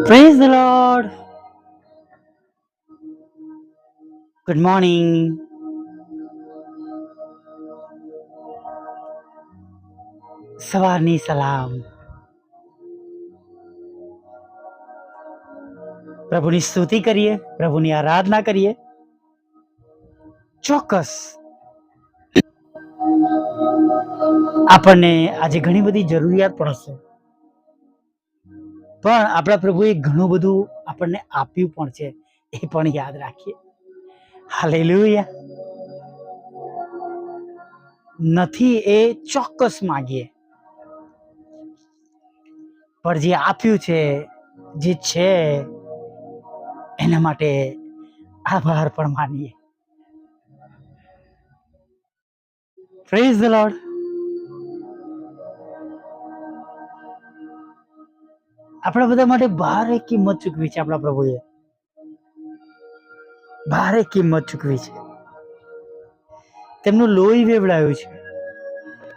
Praise the Lord. Good morning. સવારની સલામ. પ્રભુની સ્તુતિ કરીએ, પ્રભુની આરાધના કરીએ. ચોક્કસ આપણને આજે ઘણી બધી જરૂરિયાત પણ હશે, પણ આપણા પ્રભુએ ઘણું બધું આપણને આપ્યું પણ છે, એ પણ યાદ રાખીએ. હાલેલુયા. નથી એ ચોક્કસ માગીએ, પણ જે આપ્યું છે, જે છે એના માટે આભાર પણ માનીએ. Praise the lord. આપણા બધા માટે ભારે કિંમત ચૂકવી છે. આપણા પ્રભુએ ભારે કિંમત ચૂકવી છે. તેમનું લોહી વેવડાયું છે,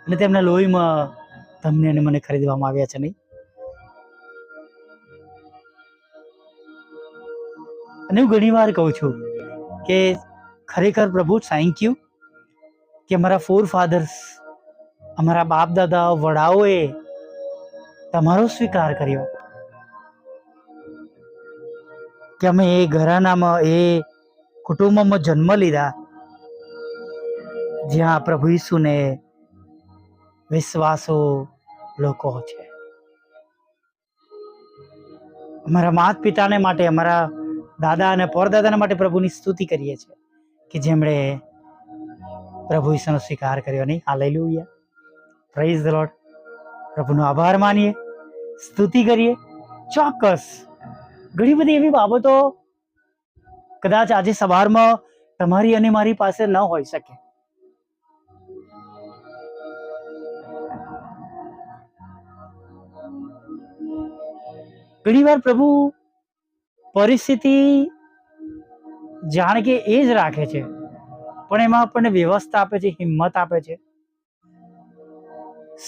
અને તેમના લોહીમાં તમને અને મને ખરીદવામાં આવ્યા છે. નહીં? અને હું ઘણી વાર કહું છું કે ખરેખર પ્રભુ થેન્ક યુ કે અમારા ફોર ફાધર્સ, અમારા બાપ દાદા વડાઓએ તમારો સ્વીકાર કર્યો, કે અમે એ ઘરાનામાં, એ કુટુંબમાં જન્મ લીધા જ્યાં પ્રભુ ઈસુને વિશ્વાસો લોકો છે. અમારા માતા પિતાને માટે, અમારા દાદા અને પરદાદાના માટે પ્રભુની સ્તુતિ કરીએ છીએ કે જેમણે પ્રભુ ઈસુનો સ્વીકાર કર્યો. નહીં? હાલેલુયા. Praise the Lord. પ્રભુનો આભાર માનીએ, સ્તુતિ કરીએ. ચોક્કસ ઘણી બધી એવી બાબતો કદાચ આજે સવારમાં તમારી અને મારી પાસે ન હોઈ શકે, ઘણી વાર પ્રભુ પરિસ્થિતિ જાણે કે એ જ રાખે છે, પણ એમાં આપણને વ્યવસ્થા આપે છે, હિંમત આપે છે,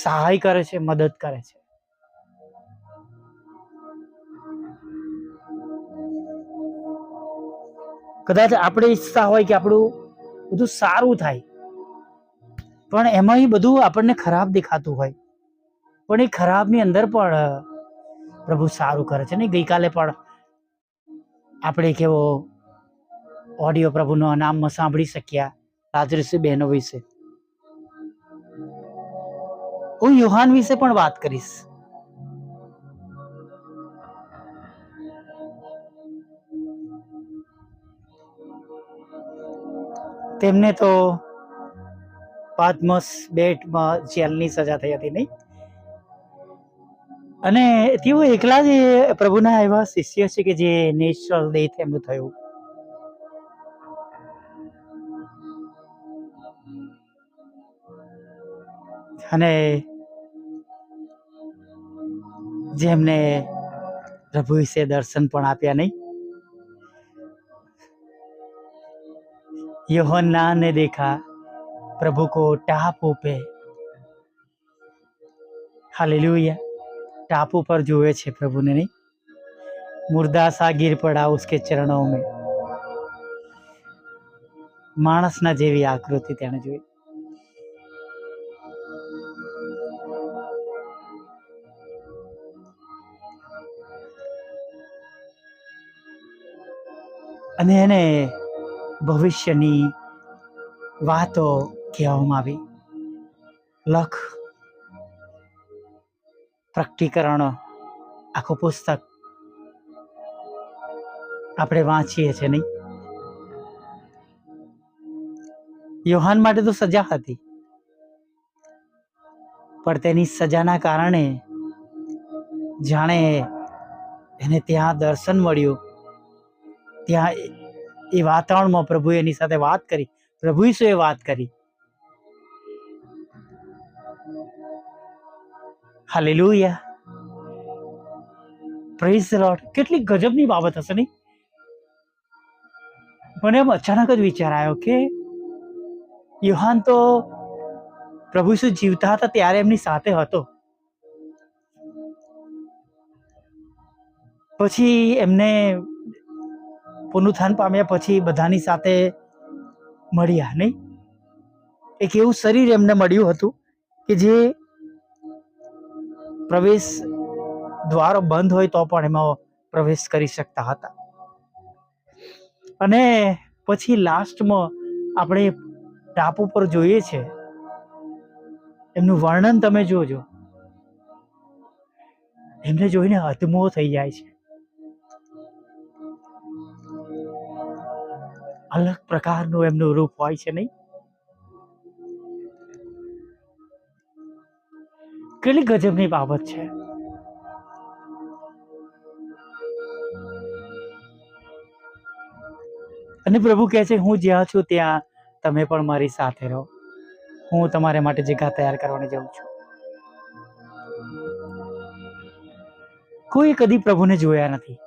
સહાય કરે છે, મદદ કરે છે. કદાચ આપણે ઈચ્છતા હોય કે આપણું બધું સારું થાય, પણ એમાં બધું આપણને ખરાબ દેખાતું હોય, પણ એ ખરાબની અંદર પણ પ્રભુ સારું કરે છે. ને ગઈકાલે પણ આપણે કેવો ઓડિયો પ્રભુના નામમાં સાંભળી શક્યા રાજર્ષિ બહેનો વિશે. હું યુહાન વિશે પણ વાત કરીશ. તેમને તો પાદમસ બેટમાં જેલની સજા થઈ હતી. નહીં? અને તેઓ એકલા જ પ્રભુના એવા શિષ્ય છે કે જે નેચરલ ડેથ એમનું થયું. અને જેમને પ્રભુ વિશે દર્શન પણ આપ્યા. નહીં? यूहन्ना ने देखा प्रभु को टापू पे. हालेलुया. टापू पर जुए छे प्रभु ने. नहीं? मुर्दा सा गिर पड़ा उसके चरणों में. માણસના જેવી આકૃતિ તેણે જોઈ. અને એને ભવિષ્યની વાતો કહેવામાં આવી. લખ પ્રકટીકરણ આખું પુસ્તક આપણે વાંચીએ છીએ. નહીં? યોહાન માટે તો સજા હતી, પણ તેની સજાના કારણે જાણે એને ત્યાં દર્શન મળ્યું, ત્યાં એ વાતાવરણમાં પ્રભુએ એની સાથે વાત કરી, પ્રભુ ઈસુએ વાત કરી. હાલેલુયા. Praise the lord. કેટલી ગજબની બાબત હશે. નહીં? મને એમ અચાનક જ વિચાર આવ્યો કે યુહાન તો પ્રભુ ઈસુ જીવતા હતા ત્યારે એમની સાથે હતો, પછી એમને પુનરુત્થાન પામ્યા પછી બધાની સાથે મળ્યા, નહીં? એક એવું શરીર એમને મળ્યું હતું કે જે પ્રવેશ દ્વારો બંધ હોય તો પણ એમાં પ્રવેશ કરી શકતા હતા. અને પછી લાસ્ટમાં આપણે ટાપુ પર જોઈએ છે, એમનું વર્ણન તમે જોજો, એમને જોઈને અધમો થઈ જાય છે. અલગ પ્રકારનું એમનું રૂપ હોય છે, નહીં? કેટલી ગજબની બાબત છે. અને પ્રભુ કહે છે, હું જ્યાં છું ત્યાં તમે પણ મારી સાથે રહો. હું તમારા માટે જગ્યા તૈયાર કરવાની જાઉં છું. કોઈ કદી પ્રભુને જોયા નથી.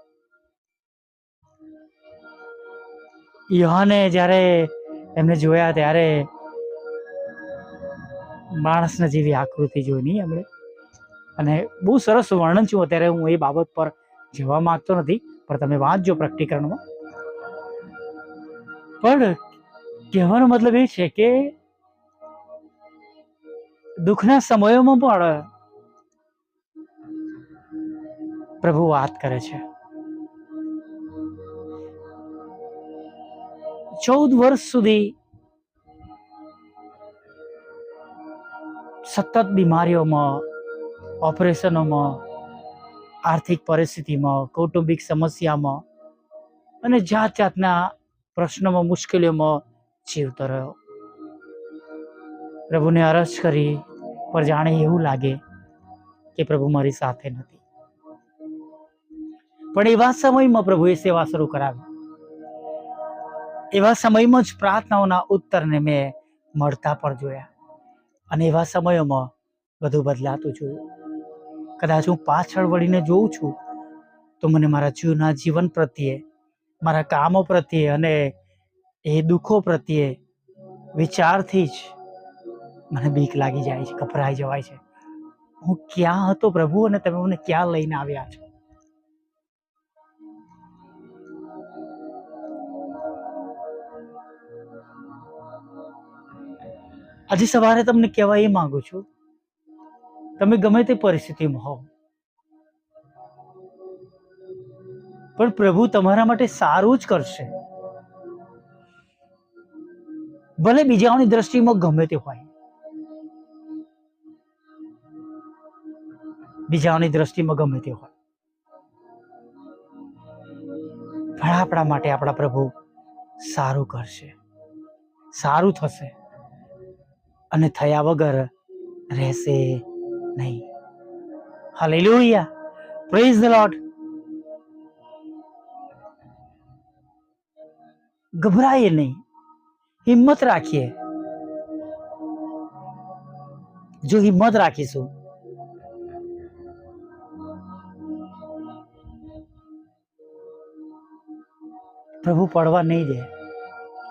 યોહાને જ્યારે એમને જોયા ત્યારે માણસના જેવી આકૃતિ જોઈ, નહીં એમણે? અને બહુ સરસ વર્ણન છું. અત્યારે હું એ બાબત પર જવા માંગતો નથી, પણ તમે વાંચજો પ્રકટીકરણમાં. પણ કહેવાનો મતલબ એ છે કે દુઃખના સમયોમાં પણ પ્રભુ વાત કરે છે. 14 વર્ષ સુધી સતત બીમારીઓમાં, ઓપરેશનોમાં, આર્થિક પરિસ્થિતિમાં, કૌટુંબિક સમસ્યામાં અને જાત જાતના પ્રશ્નોમાં, મુશ્કેલીઓમાં જીવતો રહ્યો. પ્રભુને અરજ કરી, પણ જાણે એવું લાગે કે પ્રભુ મારી સાથે નથી. પણ એવા સમયમાં પ્રભુએ સેવા શરૂ કરાવી. એવા સમયમાં જ પ્રાર્થનાઓના ઉત્તરને મેં મળતા પણ જોયા. અને એવા સમયોમાં બધું બદલાતું જોયું. કદાચ હું પાછળ વળીને જોઉં છું તો મને મારા જૂના જીવન પ્રત્યે, મારા કામો પ્રત્યે અને એ દુઃખો પ્રત્યે વિચારથી જ મને બીક લાગી જાય છે, ગભરાઈ જવાય છે. હું ક્યાં હતો પ્રભુ, અને તમે મને ક્યાં લઈને આવ્યા છો? આજે સવારે તમને કહેવા એ માંગુ છું, તમે ગમે તે પરિસ્થિતિમાં હો, પણ પ્રભુ તમારા માટે સારું જ કરશે. ભલે બીજાઓની દ્રષ્ટિમાં ગમે તે હોય, બીજાઓની દ્રષ્ટિમાં ગમે તે હોય, પણ આપણા માટે આપણા પ્રભુ સારું કરશે, સારું થશે, અને થયા વગર રહેશે નહીં. Hallelujah, praise the Lord. ગભરાઈએ નહીં, હિંમત રાખીએ. જો હિંમત રાખીશું પ્રભુ પડવા નહીં દે.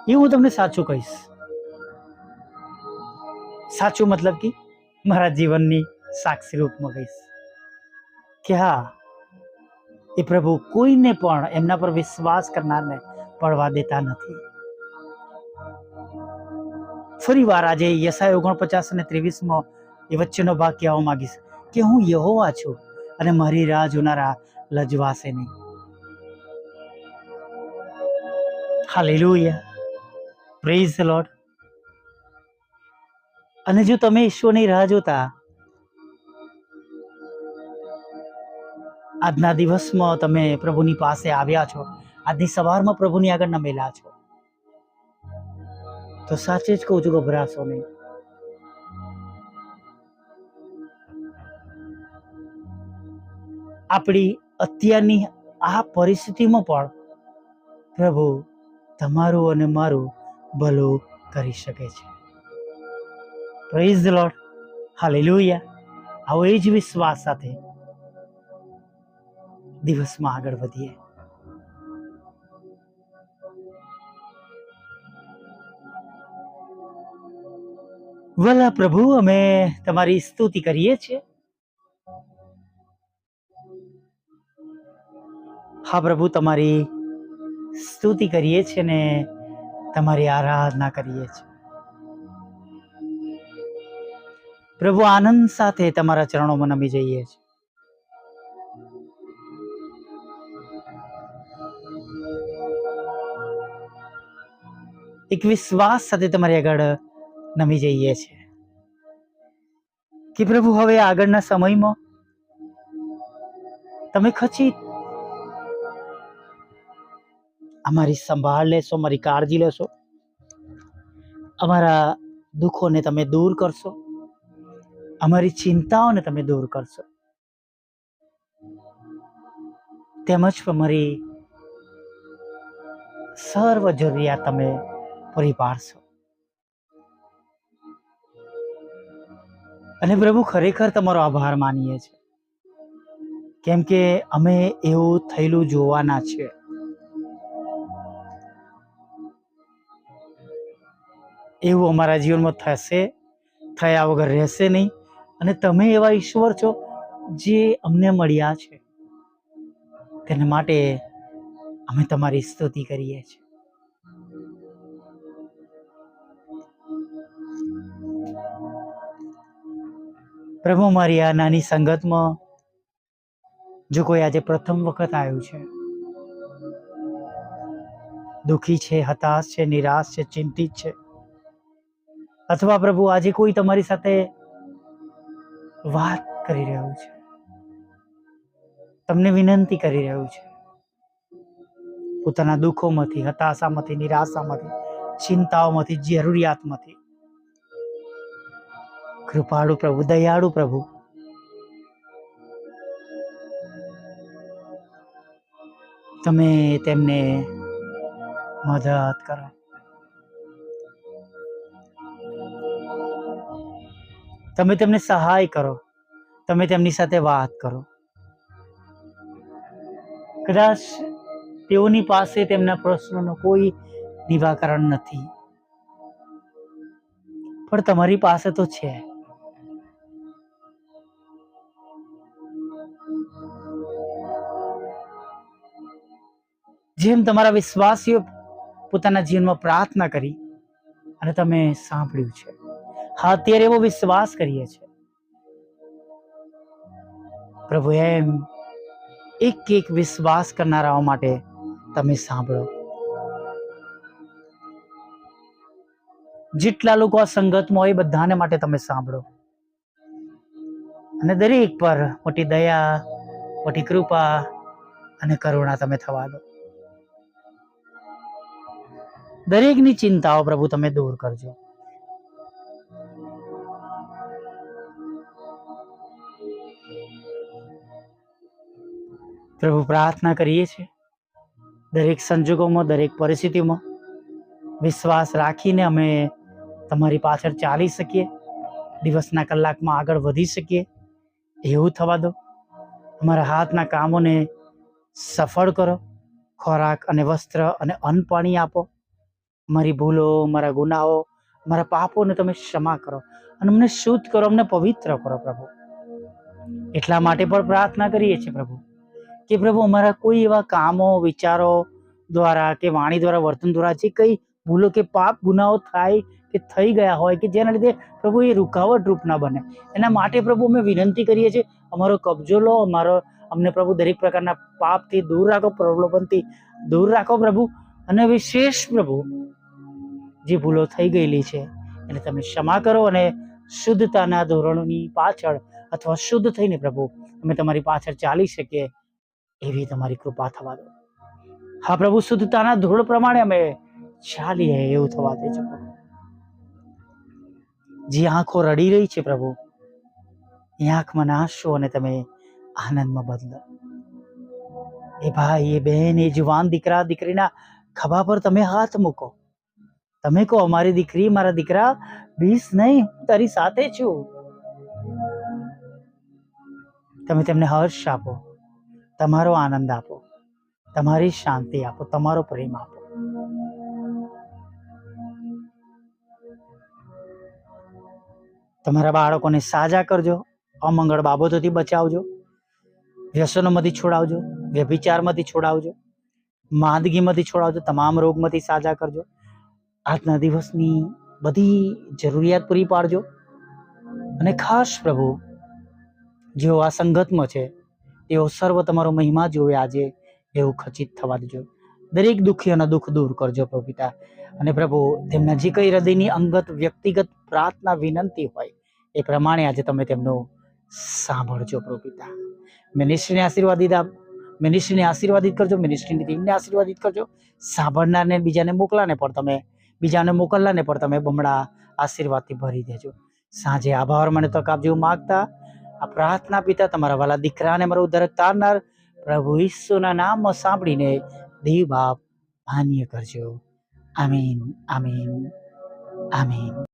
એ હું તમને સાચું કહીશ. સાચું મતલબ કે મારા જીવનની સાક્ષી રૂપમાં કહીશ કે હા, એ પ્રભુ કોઈને પણ એમના પર વિશ્વાસ કરનારને પડવા દેતા નથી. ફરી વાર આજે યશાયા 49 અને 23 એ વચ્ચેનો ભાગ કહેવા માંગીશ કે હું યહોવા છું અને મારી રાહ જોનારા લજવાશે નહીં. Hallelujah, praise the lord. અને જો તમે ઈશ્વરની રાહ જોતા આજના દિવસમાં તમે પ્રભુની પાસે આવ્યા છો, આજની સવારમાં પ્રભુની આગળ નમેલા છો, તો સાચે જ કહું છું, ગભરાશો નહીં. આપણી અત્યારની આ પરિસ્થિતિમાં પણ પ્રભુ તમારું અને મારું ભલું કરી શકે છે. Praise the lord, hallelujah. આવો એ જ વિશ્વાસ સાથે દિવસમાં આગળ વધીએ. વલા પ્રભુ, અમે તમારી સ્તુતિ કરીએ છીએ. હા પ્રભુ, તમારી સ્તુતિ કરીએ છીએ ને તમારી આરાધના કરીએ છીએ પ્રભુ. આનંદ સાથે તમારા ચરણોમાં નમી જઈએ છીએ. એક વિશ્વાસ સાથે તમારી આગળ નમી જઈએ છીએ કે પ્રભુ હવે આગળના સમયમાં તમે ખચિત અમારી સંભાળ લેશો, અમારી કાળજી લેશો, અમારા દુઃખોને તમે દૂર કરશો, અમારી ચિંતાઓને તમે દૂર કરશો, તેમજ અમારી સર્વ જરૂરિયાત તમે પૂરી પાડશો. અને પ્રભુ, ખરેખર તમારો આભાર માનીએ છીએ, કેમ કે અમે એવું થયેલું જોવાના છે. એવું અમારા જીવનમાં થશે, થયા વગર રહેશે નહીં. અને તમે એવા ઈશ્વર છો જે અમને મળ્યા છે, તેના માટે અમે તમારી સ્તુતિ કરીએ છીએ. પ્રભુ, મારી આ નાની સંગતમાં જો કોઈ આજે પ્રથમ વખત આવ્યું છે, દુઃખી છે, હતાશ છે, નિરાશ છે, ચિંતિત છે, અથવા પ્રભુ આજે કોઈ તમારી સાથે વાત કરી રહ્યું છે, તમને વિનંતી કરી રહ્યું છે, પોતાના દુઃખોમાંથી, હતાશામાંથી, નિરાશામાંથી, ચિંતાઓમાંથી, જરૂરિયાતમાંથી, કૃપાળુ પ્રભુ, દયાળુ પ્રભુ, તમે તેમને મદદ કરો. તમે તેમને સહાય કરો, તમે તેમની સાથે વાત કરો. કદાચ તેઓની પાસે તેમના પ્રશ્નોનો કોઈ નિરાકરણ નથી, પણ તમારી પાસે તો છે. જેમ તમારા વિશ્વાસીઓ પોતાના જીવનમાં પ્રાર્થના કરી અને તમે સાંભળ્યું છે, હા, અત્યારે એવો વિશ્વાસ કરીએ છીએ પ્રભુ, એમ એક એક વિશ્વાસ કરનારાઓ માટે તમે સાંભળો. જેટલા લોકો આ સંગતમાં હોય બધાને માટે તમે સાંભળો, અને દરેક પર મોટી દયા, મોટી કૃપા અને કરુણા તમે થવા દો. દરેકની ચિંતાઓ પ્રભુ તમે દૂર કરજો. પ્રભુ, પ્રાર્થના કરીએ છીએ દરેક સંજોગોમાં, દરેક પરિસ્થિતિમાં વિશ્વાસ રાખીને અમે તમારી પાછળ ચાલી શકીએ, દિવસના કલાકમાં આગળ વધી શકીએ, એવું થવા દો. અમારા હાથના કામોને સફળ કરો. ખોરાક અને વસ્ત્ર અને અન્ન પાણી આપો. મારી ભૂલો, મારા ગુનાઓ, મારા પાપોને તમે ક્ષમા કરો અને અમને શુદ્ધ કરો, અમને પવિત્ર કરો પ્રભુ. એટલા માટે પણ પ્રાર્થના કરીએ છીએ પ્રભુ કે પ્રભુ, અમારા કોઈ એવા કામો, વિચારો દ્વારા કે વાણી દ્વારા, વર્તન દ્વારા જે કઈ ભૂલો કે પાપ ગુનાઓ થાય કે થઈ ગયા હોય કે જેના લીધે પ્રભુ એ રૂકાવટ રૂપ ના બને, એના માટે પ્રભુ અમે વિનંતી કરીએ છીએ, અમારો કબજો લો, અમને પ્રભુ દરેક પ્રકારના પાપથી દૂર રાખો, પ્રલોભનથી દૂર રાખો પ્રભુ. અને વિશેષ પ્રભુ, જે ભૂલો થઈ ગયેલી છે એને તમે ક્ષમા કરો અને શુદ્ધતાના ધોરણોની પાછળ અથવા શુદ્ધ થઈને પ્રભુ અમે તમારી પાછળ ચાલી શકીએ એવી તમારી કૃપા થવા દો. હા પ્રભુ, શુદ્ધતાના ધોરણ પ્રમાણે અમે ચાલીએ એવું થવા દેજો પ્રભુ. જે આંખો રડી રહી છે પ્રભુ, એ આંખમાં નાશો અને તમે આનંદમાં બદલો. એ ભાઈ, એ બહેન, એ જુવાન દીકરા દીકરીના ખભા પર તમે હાથ મૂકો. તમે કહો, મારી દીકરી, મારા દીકરા, બીસ નહીં, હું તારી સાથે છું. તમે તેમને હર્ષ આપો, તમારો આનંદ આપો, તમારી શાંતિ આપો, તમારો પ્રેમ આપો. તમારા બાળકોને સાજા કરજો, અમંગળ બાબતોથી બચાવજો. વ્યસનોમાંથી છોડાવજો, વ્યભિચારમાંથી છોડાવજો, માંદગીમાંથી છોડાવજો, તમામ રોગમાંથી સાજા કરજો. આજના દિવસની બધી જરૂરિયાત પૂરી પાડજો. અને ખાસ પ્રભુ, જેઓ આ સંગતમાં છે તેઓ સર્વ તમારો મહિમા જોવે આજે, એવું ખચિત થવા દેજો. દરેક દુઃખીઓના દુઃખ દૂર કરજો પ્રભુ પિતા. અને પ્રભુ, તેમના જે કઈ હૃદયની અંગત વ્યક્તિગત પ્રાર્થના વિનંતી હોય એ પ્રમાણે આજે તમે તેમનું સાંભળજો પ્રભુ પિતા. મિનિસ્ટ્રીને આશીર્વાદિત કરજો, મિનિસ્ટ્રીની ટીમને આશીર્વાદિત કરજો. સાંભળનારને બીજાને મોકલનારને પણ તમે બમણા આશીર્વાદથી ભરી દેજો. સાંજે આભાર મને તક આપજો માગતા આ પ્રાર્થના પિતા તમારા વાલા દીકરાને મારો ઉદ્ધારક તારનાર પ્રભુ ઈસુના નામમાં સાંભળીને દેવ બાપ માન્ય કરજો. આમીન, આમીન, આમીન.